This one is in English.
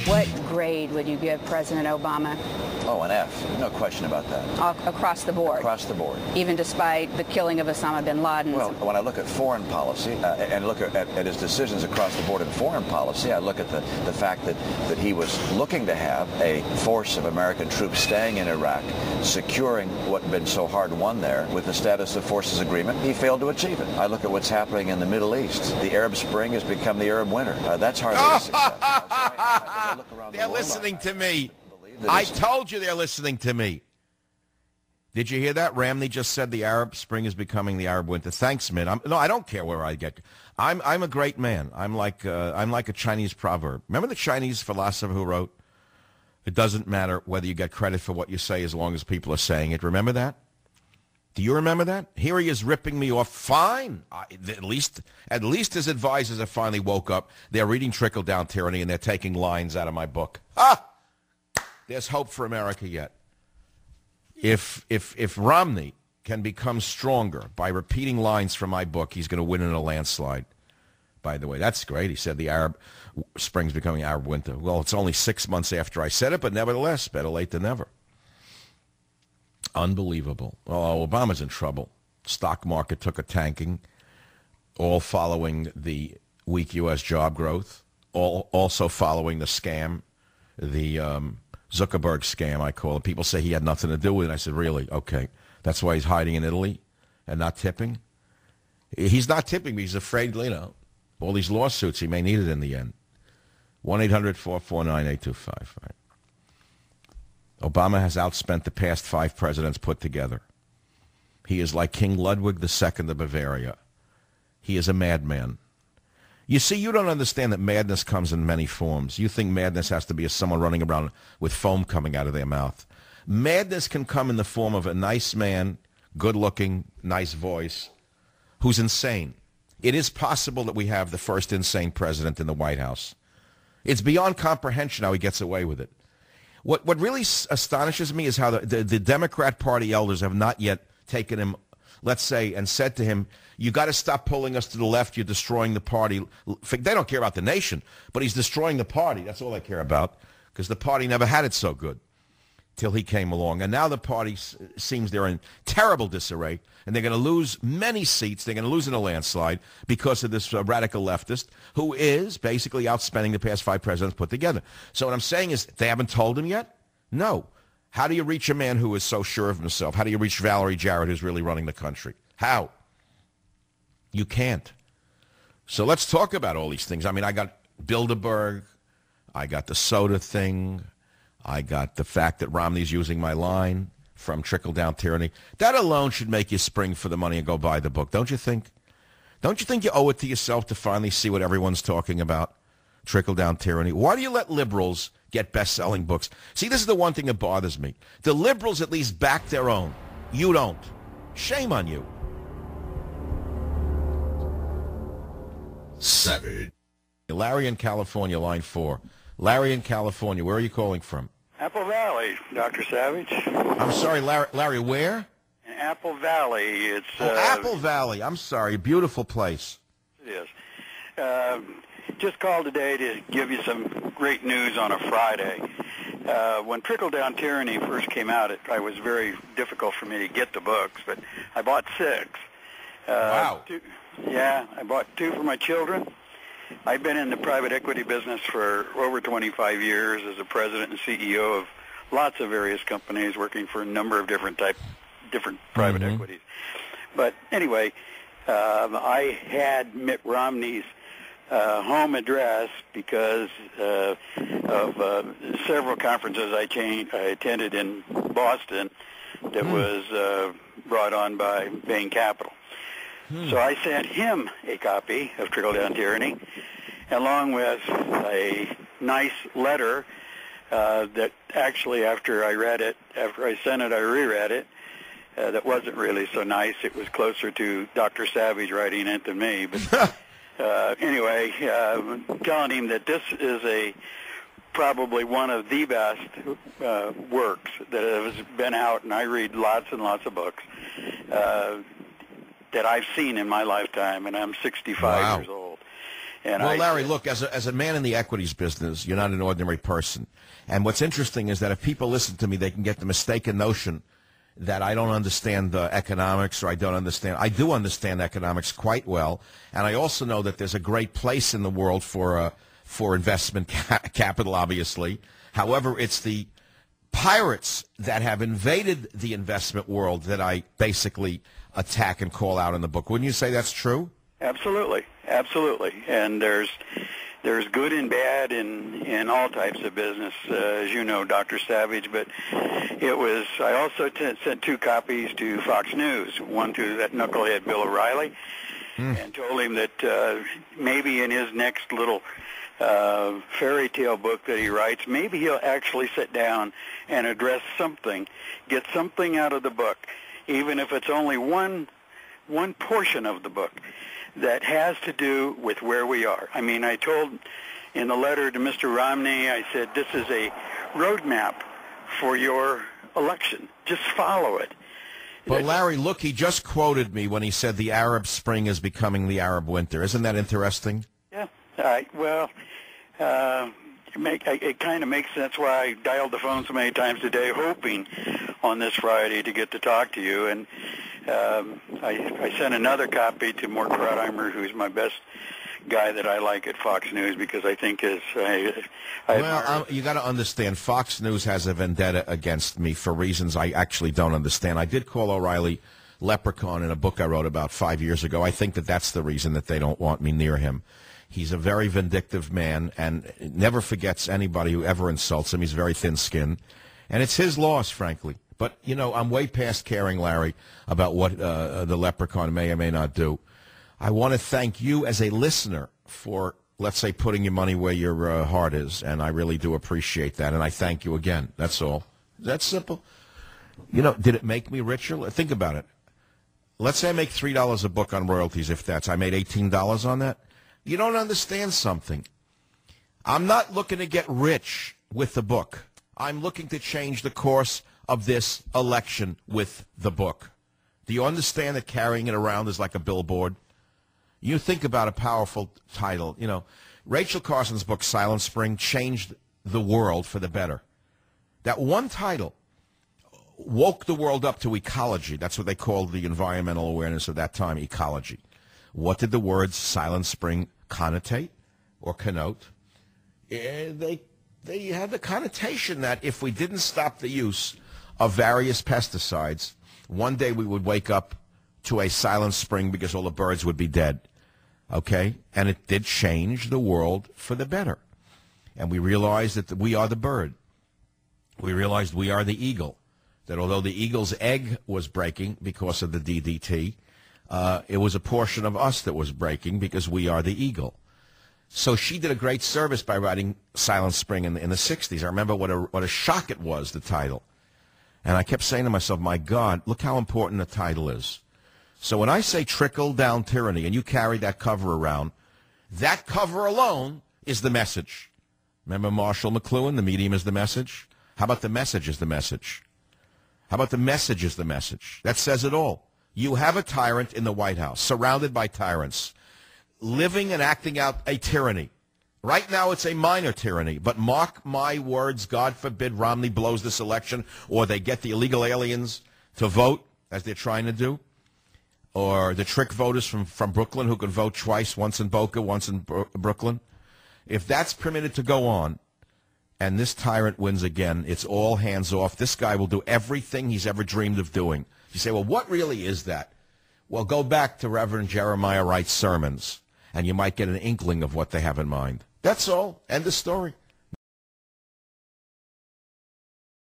What grade would you give President Obama? Oh, an F. No question about that. Across the board? Across the board. Even despite the killing of Osama bin Laden? Well, when I look at foreign policy and look at his decisions across the board in foreign policy, I look at the fact that he was looking to have a force of American troops staying in Iraq, securing what had been so hard won there with the status of forces agreement. He failed to achieve it. I look at what's happening in the Middle East. The Arab Spring has become the Arab winter. That's hardly a success. They're listening to me. I told you they're listening to me. Did you hear that? Romney just said the Arab Spring is becoming the Arab winter. Thanks, Mitt. No, I don't care where I get. I'm a great man. I'm like a Chinese proverb. Remember the Chinese philosopher who wrote, "It doesn't matter whether you get credit for what you say as long as people are saying it." Remember that? Do you remember that? Here he is ripping me off. Fine. At least his advisors have finally woke up. They're reading Trickle-Down Tyranny, and they're taking lines out of my book. There's hope for America yet. If Romney can become stronger by repeating lines from my book, he's going to win in a landslide. By the way, that's great. He said the Arab Spring's becoming Arab winter. Well, it's only 6 months after I said it, but nevertheless, better late than never. Unbelievable. Oh, Obama's in trouble. Stock market took a tanking, all following the weak U.S. job growth, also following the scam, the Zuckerberg scam, I call it. People say he had nothing to do with it. I said, really? Okay. That's why he's hiding in Italy and not tipping? He's not tipping, but he's afraid, all these lawsuits, he may need it in the end. 1-800-449-8255. Right. Obama has outspent the past 5 presidents put together. He is like King Ludwig II of Bavaria. He is a madman. You see, you don't understand that madness comes in many forms. You think madness has to be someone running around with foam coming out of their mouth. Madness can come in the form of a nice man, good-looking, nice voice, who's insane. It is possible that we have the first insane president in the White House. It's beyond comprehension how he gets away with it. What really astonishes me is how the Democrat Party elders have not yet taken him, let's say, and said to him, you got to stop pulling us to the left. You're destroying the party. They don't care about the nation, but he's destroying the party. That's all they care about, because the party never had it so good till he came along. And now the party seems they're in terrible disarray, and they're going to lose many seats. They're going to lose in a landslide because of this radical leftist who is basically outspending the past 5 presidents put together. So what I'm saying is they haven't told him yet? No. How do you reach a man who is so sure of himself? How do you reach Valerie Jarrett, who's really running the country? How? You can't. So let's talk about all these things. I mean, I got Bilderberg. I got the soda thing. I got the fact that Romney's using my line from Trickle-Down Tyranny. That alone should make you spring for the money and go buy the book, don't you think? Don't you think you owe it to yourself to finally see what everyone's talking about? Trickle-Down Tyranny. Why do you let liberals get best-selling books? See, this is the one thing that bothers me. The liberals at least back their own. You don't. Shame on you. 7. Larry in California, line 4. Larry in California, where are you calling from? Apple Valley, Dr. Savage. I'm sorry, Larry, where? Apple Valley. It's Apple Valley. I'm sorry, beautiful place. It is. Just called today to give you some great news on a Friday. When Trickle-Down Tyranny first came out, it was very difficult for me to get the books, but I bought 6. Wow. I bought 2 for my children. I've been in the private equity business for over 25 years as a president and CEO of lots of various companies, working for a number of different private equities. But anyway, I had Mitt Romney's home address because of several conferences I attended in Boston that was brought on by Bain Capital. So I sent him a copy of Trickle-Down Tyranny, along with a nice letter that actually, after I sent it, I reread it. That wasn't really so nice. It was closer to Dr. Savage writing it than me. But anyway, telling him that this is probably one of the best works that has been out, and I read lots and lots of books that I've seen in my lifetime, and I'm 65 years old. And well, Larry, look, as a man in the equities business, you're not an ordinary person. And what's interesting is that if people listen to me, they can get the mistaken notion that I don't understand economics, or I don't understand. I do understand economics quite well, and I also know that there's a great place in the world for investment capital, obviously. However, it's the pirates that have invaded the investment world that I basically attack and call out in the book. Wouldn't you say that's true? Absolutely, absolutely. And there's good and bad in all types of business, as you know, Dr. Savage. But I also sent 2 copies to Fox News, one to that knucklehead Bill O'Reilly, and told him that maybe in his next little fairy tale book that he writes, maybe he'll actually sit down and address something, get something out of the book, even if it's only one portion of the book that has to do with where we are. I mean, I told in the letter to Mr. Romney, I said, this is a roadmap for your election. Just follow it. But Larry, look, he just quoted me when he said the Arab Spring is becoming the Arab Winter. Isn't that interesting? Yeah. Well, it kind of makes sense why I dialed the phone so many times today, hoping on this Friday to get to talk to you. And I sent another copy to Mort Krautheimer, who's my best guy that I like at Fox News, because I think you got to understand, Fox News has a vendetta against me for reasons I actually don't understand. I did call O'Reilly leprechaun in a book I wrote about 5 years ago. I think that that's the reason that they don't want me near him. He's a very vindictive man and never forgets anybody who ever insults him. He's very thin-skinned. And it's his loss, frankly. But, you know, I'm way past caring, Larry, about what the leprechaun may or may not do. I want to thank you as a listener for, let's say, putting your money where your heart is, and I really do appreciate that, and I thank you again. That's all. That's simple. You know, did it make me richer? Think about it. Let's say I make $3 a book on royalties, I made $18 on that. You don't understand something. I'm not looking to get rich with the book. I'm looking to change the course of this election with the book. Do you understand that carrying it around is like a billboard? You think about a powerful title. You know, Rachel Carson's book, Silent Spring, changed the world for the better. That one title woke the world up to ecology. That's what they called the environmental awareness of that time, ecology. What did the words Silent Spring connotate or connote? They had the connotation that if we didn't stop the use of various pesticides, one day we would wake up to a silent spring because all the birds would be dead. Okay? And it did change the world for the better. And we realized that we are the bird. We realized we are the eagle. That although the eagle's egg was breaking because of the DDT, it was a portion of us that was breaking because we are the eagle. So she did a great service by writing Silent Spring in the 60s. I remember what a shock it was, the title. And I kept saying to myself, my God, look how important the title is. So when I say trickle-down tyranny, and you carry that cover around, that cover alone is the message. Remember Marshall McLuhan, the medium is the message? How about the message is the message? How about the message is the message? That says it all. You have a tyrant in the White House, surrounded by tyrants, living and acting out a tyranny. Right now it's a minor tyranny, but mark my words, God forbid Romney blows this election, or they get the illegal aliens to vote, as they're trying to do, or the trick voters from Brooklyn who can vote twice, once in Boca, once in Brooklyn. If that's permitted to go on, and this tyrant wins again, it's all hands off. This guy will do everything he's ever dreamed of doing. You say, well, what really is that? Well, go back to Reverend Jeremiah Wright's sermons, and you might get an inkling of what they have in mind. That's all. End of story.